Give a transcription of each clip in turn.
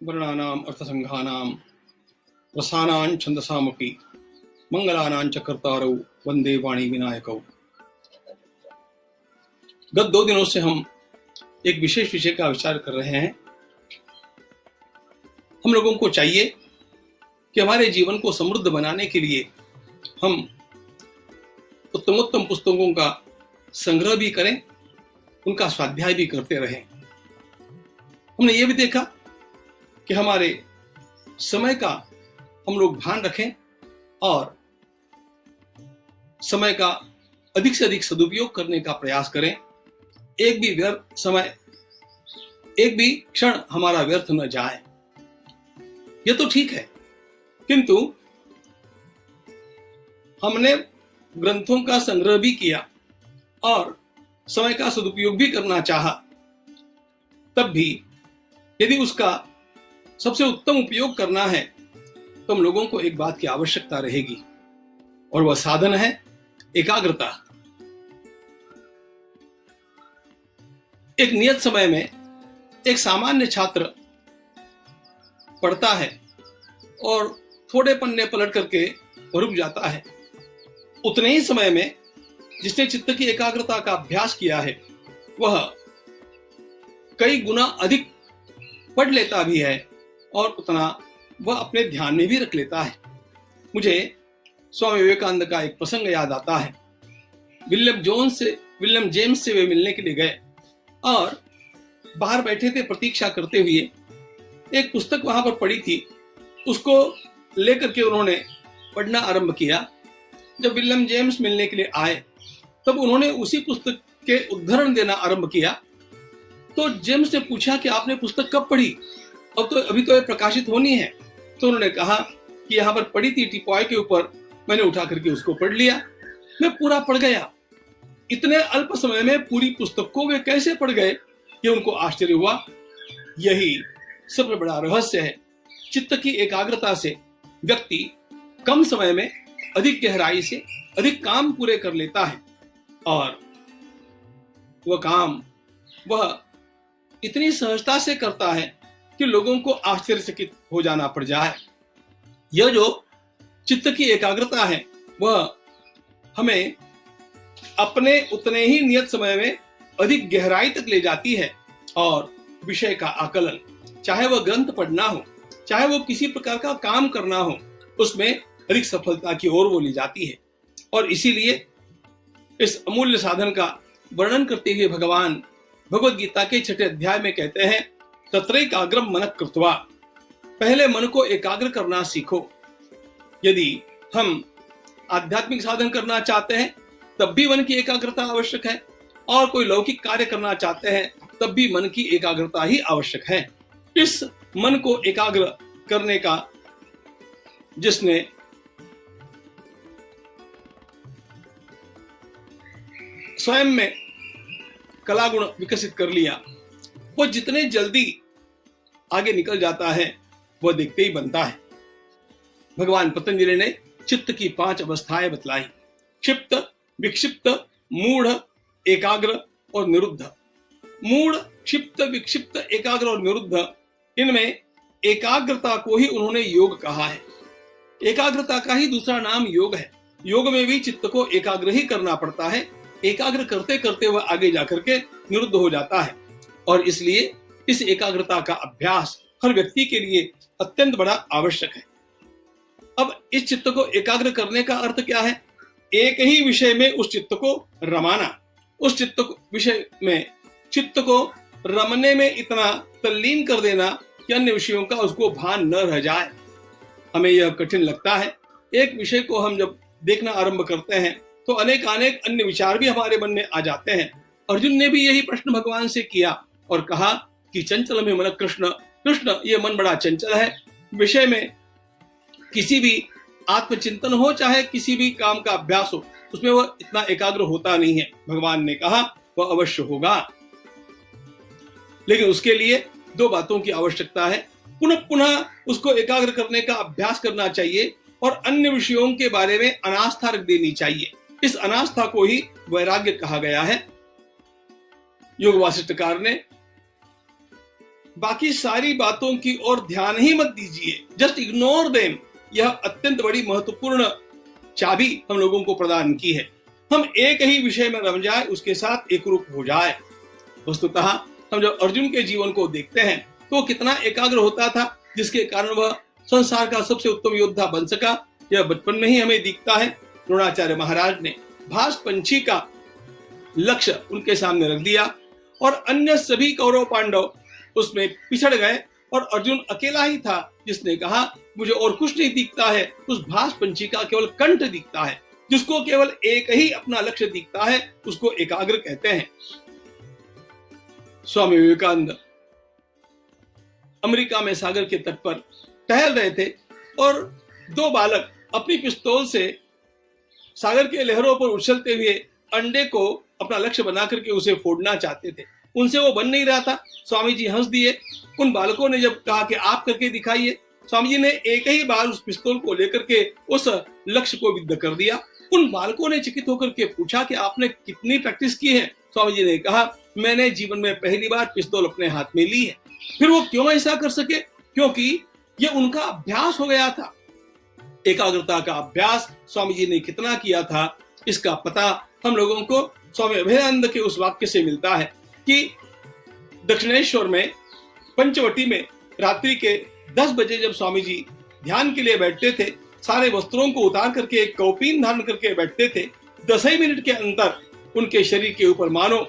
वर्णानाम् अर्थसंघानां रसानां छंदसामपि मंगलानां च कर्तारौ वंदे वाणी विनायकौ। गत 2 दिनों से हम एक विशेष विषय का विचार कर रहे हैं। हम लोगों को चाहिए कि हमारे जीवन को समृद्ध बनाने के लिए हम उत्तमोत्तम पुस्तकों का संग्रह भी करें, उनका स्वाध्याय भी करते रहें। हमने ये भी देखा कि हमारे समय का हम लोग ध्यान रखें और समय का अधिक से अधिक सदुपयोग करने का प्रयास करें। एक भी क्षण हमारा व्यर्थ न जाए। यह तो ठीक है, किंतु हमने ग्रंथों का संग्रह भी किया और समय का सदुपयोग भी करना चाहा, तब भी यदि उसका सबसे उत्तम उपयोग करना है तो हम लोगों को एक बात की आवश्यकता रहेगी और वह साधन है एकाग्रता। एक नियत समय में एक सामान्य छात्र पढ़ता है और थोड़े पन्ने पलट करके रुक जाता है। उतने ही समय में जिसने चित्त की एकाग्रता का अभ्यास किया है वह कई गुना अधिक पढ़ लेता भी है और उतना वह अपने ध्यान में भी रख लेता है। मुझे स्वामी विवेकानंद का एक प्रसंग याद आता है। विलियम जेम्स से वे मिलने के लिए गए और बाहर बैठे थे प्रतीक्षा करते हुए। एक पुस्तक वहां पर पड़ी थी, उसको लेकर के उन्होंने पढ़ना आरंभ किया। जब विलियम जेम्स मिलने के लिए आए तब उन्होंने उसी पुस्तक के उद्धरण देना आरंभ किया। तो जेम्स ने पूछा कि आपने पुस्तक कब पढ़ी? अब तो अभी तो ये प्रकाशित होनी है। तो उन्होंने कहा कि यहाँ पर पड़ी थी टीपॉय के ऊपर, मैंने उठा करके उसको पढ़ लिया। मैं पूरा पढ़ गया। इतने अल्प समय में पूरी पुस्तक को वे कैसे पढ़ गए, ये उनको आश्चर्य हुआ। यही सबसे बड़ा रहस्य है। चित्त की एकाग्रता से व्यक्ति कम समय में अधिक गहराई से अधिक काम पूरे कर लेता है और वह काम वह इतनी सहजता से करता है कि लोगों को आश्चर्यचकित हो जाना पड़ जाए। यह जो चित्त की एकाग्रता है वह हमें अपने उतने ही नियत समय में अधिक गहराई तक ले जाती है और विषय का आकलन, चाहे वह ग्रंथ पढ़ना हो, चाहे वो किसी प्रकार का काम करना हो, उसमें अधिक सफलता की ओर वो ले जाती है। और इसीलिए इस अमूल्य साधन का वर्णन करते हुए भगवान भगवद गीता के 6 अध्याय में कहते हैं, तत्रैकाग्रम मनः कृत्वा, पहले मन को एकाग्र करना सीखो। यदि हम आध्यात्मिक साधन करना चाहते हैं तब भी मन की एकाग्रता आवश्यक है और कोई लौकिक कार्य करना चाहते हैं तब भी मन की एकाग्रता ही आवश्यक है। इस मन को एकाग्र करने का जिसने स्वयं में कला गुण विकसित कर लिया, वो जितने जल्दी आगे निकल जाता है वह देखते ही बनता है। भगवान पतंजलि ने चित्त की 5 अवस्थाएं बतलाई, क्षिप्त, विक्षिप्त, मूढ़, एकाग्र और निरुद्ध। मूढ़, क्षिप्त, विक्षिप्त, एकाग्र और निरुद्ध, इनमें एकाग्रता को ही उन्होंने योग कहा है। एकाग्रता का ही दूसरा नाम योग है। योग में भी चित्त को एकाग्र ही करना पड़ता है। एकाग्र करते करते वह आगे जाकर के निरुद्ध हो जाता है और इसलिए इस एकाग्रता का अभ्यास हर व्यक्ति के लिए अत्यंत बड़ा आवश्यक है। अब इस चित्त को एकाग्र करने का अर्थ क्या है? एक ही विषय में उस चित्त को रमाना, उस विषय में चित्त को रमने में इतना तल्लीन कर देना कि अन्य विषयों का उसको भान न रह जाए। हमें यह कठिन लगता है। एक विषय को हम जब देखना आरंभ करते हैं तो अनेक अन्य विचार भी हमारे मन में आ जाते हैं। अर्जुन ने भी यही प्रश्न भगवान से किया और कहा कि चंचल में मन कृष्ण, ये मन बड़ा चंचल है। विषय में किसी भी आत्मचिंतन हो चाहे किसी भी काम का अभ्यास हो, उसमें वह इतना एकाग्र होता नहीं है। भगवान ने कहा वह अवश्य होगा, लेकिन उसके लिए 2 बातों की आवश्यकता है। पुनः पुनः उसको एकाग्र करने का अभ्यास करना चाहिए और अन्य विषयों के बारे में अनास्था रख देनी चाहिए। इस अनास्था को ही वैराग्य कहा गया है। योग वासिष्ठकार ने बाकी सारी बातों की ओर ध्यान ही मत दीजिए, जस्ट इग्नोर देम। यह अत्यंत बड़ी महत्वपूर्ण चाबी हम लोगों को प्रदान की है। हम एक ही विषय में रम जाए, उसके साथ एकरूप हो जाए। वस्तुतः हम जब अर्जुन के जीवन को देखते हैं तो कितना एकाग्र होता था, जिसके कारण वह संसार का सबसे उत्तम योद्धा बन सका। यह बचपन में ही हमें दिखता है। द्रोणाचार्य महाराज ने भास पंछी का लक्ष्य उनके सामने रख दिया और अन्य सभी कौरव पांडव उसमें पिछड़ गए और अर्जुन अकेला ही था जिसने कहा मुझे और कुछ नहीं दिखता है, उस भास पंछी का केवल कंठ दिखता है। जिसको केवल एक ही अपना लक्ष्य दिखता है उसको एकाग्र कहते हैं। स्वामी विवेकानंद अमेरिका में सागर के तट पर टहल रहे थे और दो बालक अपनी पिस्तौल से सागर के लहरों पर उछलते हुए अंडे को अपना लक्ष्य बना करके उसे फोड़ना चाहते थे। उनसे वो बन नहीं रहा था। स्वामी जी हंस दिए। उन बालकों ने जब कहा कि आप करके दिखाइए, स्वामी जी ने एक ही बार उस पिस्तौल को लेकर के उस लक्ष्य को विद्ध कर दिया। उन बालकों ने चकित होकर के पूछा कि आपने कितनी प्रैक्टिस की है? स्वामी जी ने कहा मैंने जीवन में पहली बार पिस्तौल अपने हाथ में ली है। फिर वो क्यों ऐसा कर सके? क्योंकि ये उनका अभ्यास हो गया था। एकाग्रता का अभ्यास स्वामी जी ने कितना किया था इसका पता हम लोगों को स्वामी अभयानंद के उस वाक्य से मिलता है कि दक्षिणेश्वर में पंचवटी में रात्रि के 10 बजे जब स्वामी जी ध्यान के लिए बैठते थे, सारे वस्त्रों को उतार करके एक कौपीन धारण करके बैठते थे। 10 ही मिनट के अंदर उनके शरीर के ऊपर मानो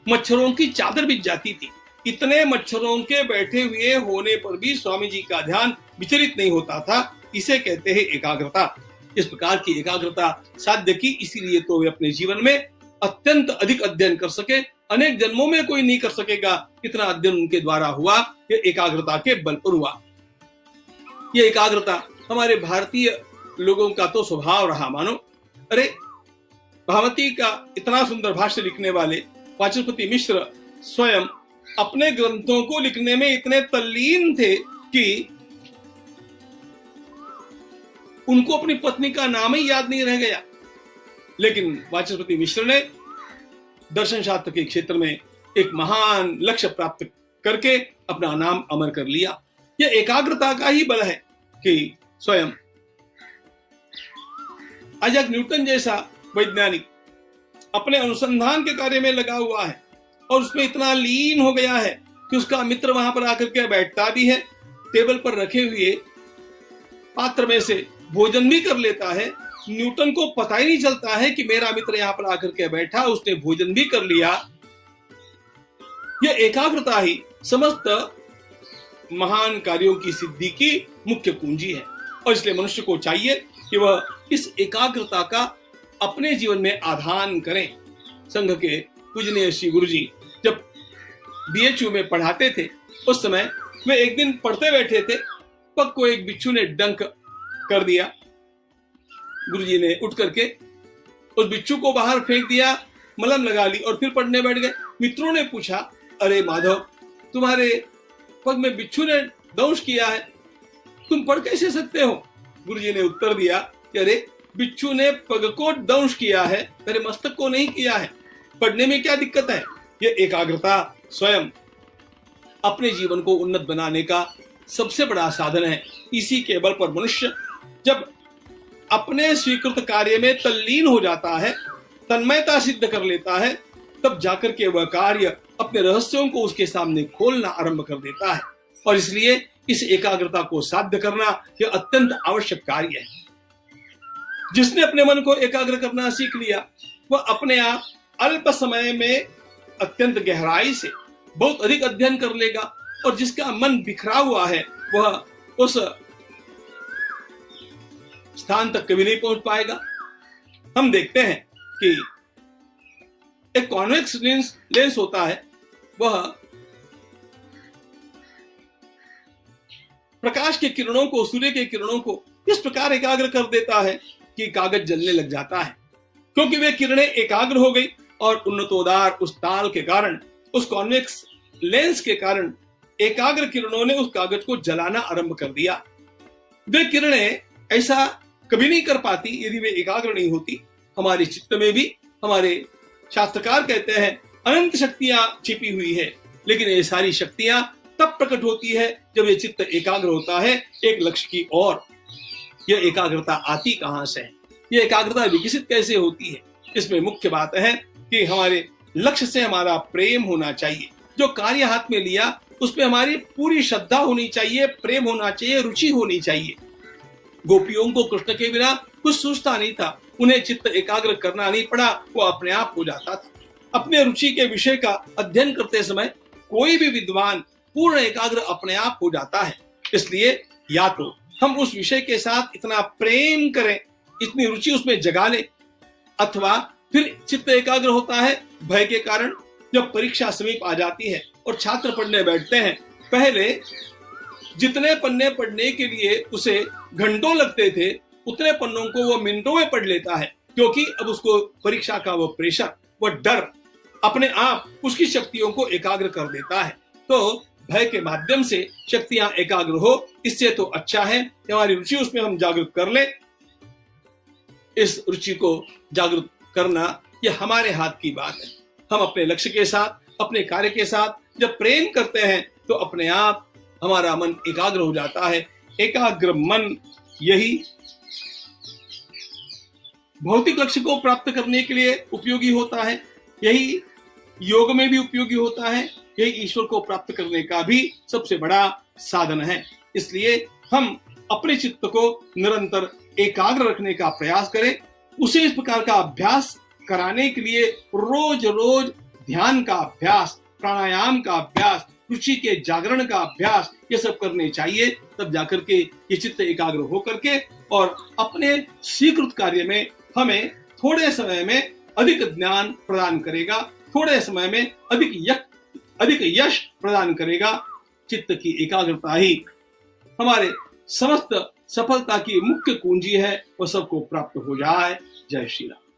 मच्छरों की चादर बिछ जाती थी। इतने मच्छरों के बैठे हुए होने पर भी स्वामी जी का ध्यान विचलित नहीं होता था। इसे कहते हैं एकाग्रता। इस प्रकार की एकाग्रता साध्य की, इसीलिए तो वे अपने जीवन में अत्यंत अधिक अध्ययन कर सके। अनेक जन्मों में कोई नहीं कर सकेगा इतना अध्ययन उनके द्वारा हुआ। यह एकाग्रता के बल पर हुआ। यह एकाग्रता हमारे भारतीय लोगों का तो स्वभाव रहा। मानो अरे भामती का इतना सुंदर भाष्य लिखने वाले वाचस्पति मिश्र स्वयं अपने ग्रंथों को लिखने में इतने तल्लीन थे कि उनको अपनी पत्नी का नाम ही याद नहीं रह गया। लेकिन वाचस्पति मिश्र ने दर्शन शास्त्र के क्षेत्र में एक महान लक्ष्य प्राप्त करके अपना नाम अमर कर लिया। यह एकाग्रता का ही बल है कि स्वयं आइजैक न्यूटन जैसा वैज्ञानिक अपने अनुसंधान के कार्य में लगा हुआ है और उसमें इतना लीन हो गया है कि उसका मित्र वहां पर आकर के बैठता भी है, टेबल पर रखे हुए पात्र में से भोजन भी कर लेता है। न्यूटन को पता ही नहीं चलता है कि मेरा मित्र यहां पर आकर के बैठा, उसने भोजन भी कर लिया। यह एकाग्रता ही समस्त महान कार्यों की सिद्धि की मुख्य कुंजी है और इसलिए मनुष्य को चाहिए कि वह इस एकाग्रता का अपने जीवन में आधान करें। संघ के पूजनीय श्री गुरु जी जब बीएचयू में पढ़ाते थे उस समय वे एक दिन पढ़ते बैठे थे, पग को एक बिच्छू ने डंक कर दिया। गुरुजी ने उठ करके उस बिच्छू को बाहर फेंक दिया, मलम लगा ली और फिर पढ़ने बैठ गए। मित्रों ने पूछा अरे माधव, तुम्हारे पग में बिच्छू ने दंश किया है, तुम पढ़ कैसे सकते हो? गुरुजी ने उत्तर दिया कि अरे बिच्छू ने पग को दंश किया है, तेरे मस्तक को नहीं किया है, पढ़ने में क्या दिक्कत है? यह एकाग्रता स्वयं अपने जीवन को उन्नत बनाने का सबसे बड़ा साधन है। इसी के बल पर मनुष्य जब अपने स्वीकृत कार्य में तल्लीन हो जाता है, तन्मयता सिद्ध कर लेता है, तब जाकर के वह कार्य अपने रहस्यों को उसके सामने खोलना आरंभ कर देता है। और इसलिए इस एकाग्रता को साध्य करना यह अत्यंत आवश्यक कार्य है। जिसने अपने मन को एकाग्र करना सीख लिया वह अपने आप अल्प समय में अत्यंत गहराई से बहुत अधिक अध्ययन कर लेगा और जिसका मन बिखरा हुआ है वह उस स्थान तक कभी नहीं पहुंच पाएगा। हम देखते हैं कि एक कॉन्वेक्स लेंस होता है, वह प्रकाश के किरणों को, सूर्य के किरणों को इस प्रकार एकाग्र कर देता है कि कागज जलने लग जाता है, क्योंकि वे किरणें एकाग्र हो गई और उन्नतोदार उस ताल के कारण, उस कॉन्वेक्स लेंस के कारण एकाग्र किरणों ने उस कागज को जलाना आरंभ कर दिया। वे किरणें ऐसा कभी नहीं कर पाती यदि वे एकाग्र नहीं होती। हमारे चित्त में भी हमारे शास्त्रकार कहते हैं अनंत शक्तियां छिपी हुई है, लेकिन ये सारी शक्तियां तब प्रकट होती है जब ये चित्त एकाग्र होता है एक लक्ष्य की ओर। यह एकाग्रता आती कहां से है, यह एकाग्रता विकसित कैसे होती है? इसमें मुख्य बात है कि हमारे लक्ष्य से हमारा प्रेम होना चाहिए। जो कार्य हाथ में लिया उसमें हमारी पूरी श्रद्धा होनी चाहिए, प्रेम होना चाहिए, रुचि होनी चाहिए। गोपियों को कृष्ण के बिना कुछ सोचता नहीं था, उन्हें चित्त एकाग्र करना नहीं पड़ा, वो अपने आप हो जाता था। अपने रुचि के विषय का अध्ययन करते समय कोई भी विद्वान पूर्ण एकाग्र अपने आप हो जाता है। इसलिए या तो हम उस विषय के साथ इतना प्रेम करें, इतनी रुचि उसमें जगा लें, अथवा फिर चित्त एकाग्र होता है भय के कारण। जब परीक्षा समीप आ जाती है और छात्र पढ़ने बैठते हैं, पहले जितने पन्ने पढ़ने के लिए उसे घंटों लगते थे उतने पन्नों को वो मिनटों में पढ़ लेता है, क्योंकि अब उसको परीक्षा का वो प्रेशर, वो डर अपने आप उसकी शक्तियों को एकाग्र कर देता है। तो भय के माध्यम से शक्तियां एकाग्र हो, इससे तो अच्छा है कि हमारी रुचि उसमें हम जागृत कर ले। इस रुचि को जागृत करना यह हमारे हाथ की बात है। हम अपने लक्ष्य के साथ, अपने कार्य के साथ जब प्रेम करते हैं तो अपने आप हमारा मन एकाग्र हो जाता है। एकाग्र मन यही भौतिक लक्ष्य को प्राप्त करने के लिए उपयोगी होता है, यही योग में भी उपयोगी होता है, यही ईश्वर को प्राप्त करने का भी सबसे बड़ा साधन है। इसलिए हम अपने चित्त को निरंतर एकाग्र रखने का प्रयास करें। उसे इस प्रकार का अभ्यास कराने के लिए रोज रोज ध्यान का अभ्यास, प्राणायाम का अभ्यास, रुचि के जागरण का अभ्यास, ये सब करने चाहिए। तब जाकर के ये चित्त एकाग्र होकर के और अपने स्वीकृत कार्य में हमें थोड़े समय में अधिक ज्ञान प्रदान करेगा, थोड़े समय में अधिक यश प्रदान करेगा। चित्त की एकाग्रता ही हमारे समस्त सफलता की मुख्य कुंजी है, वह सबको प्राप्त हो जाए। जय श्री राम।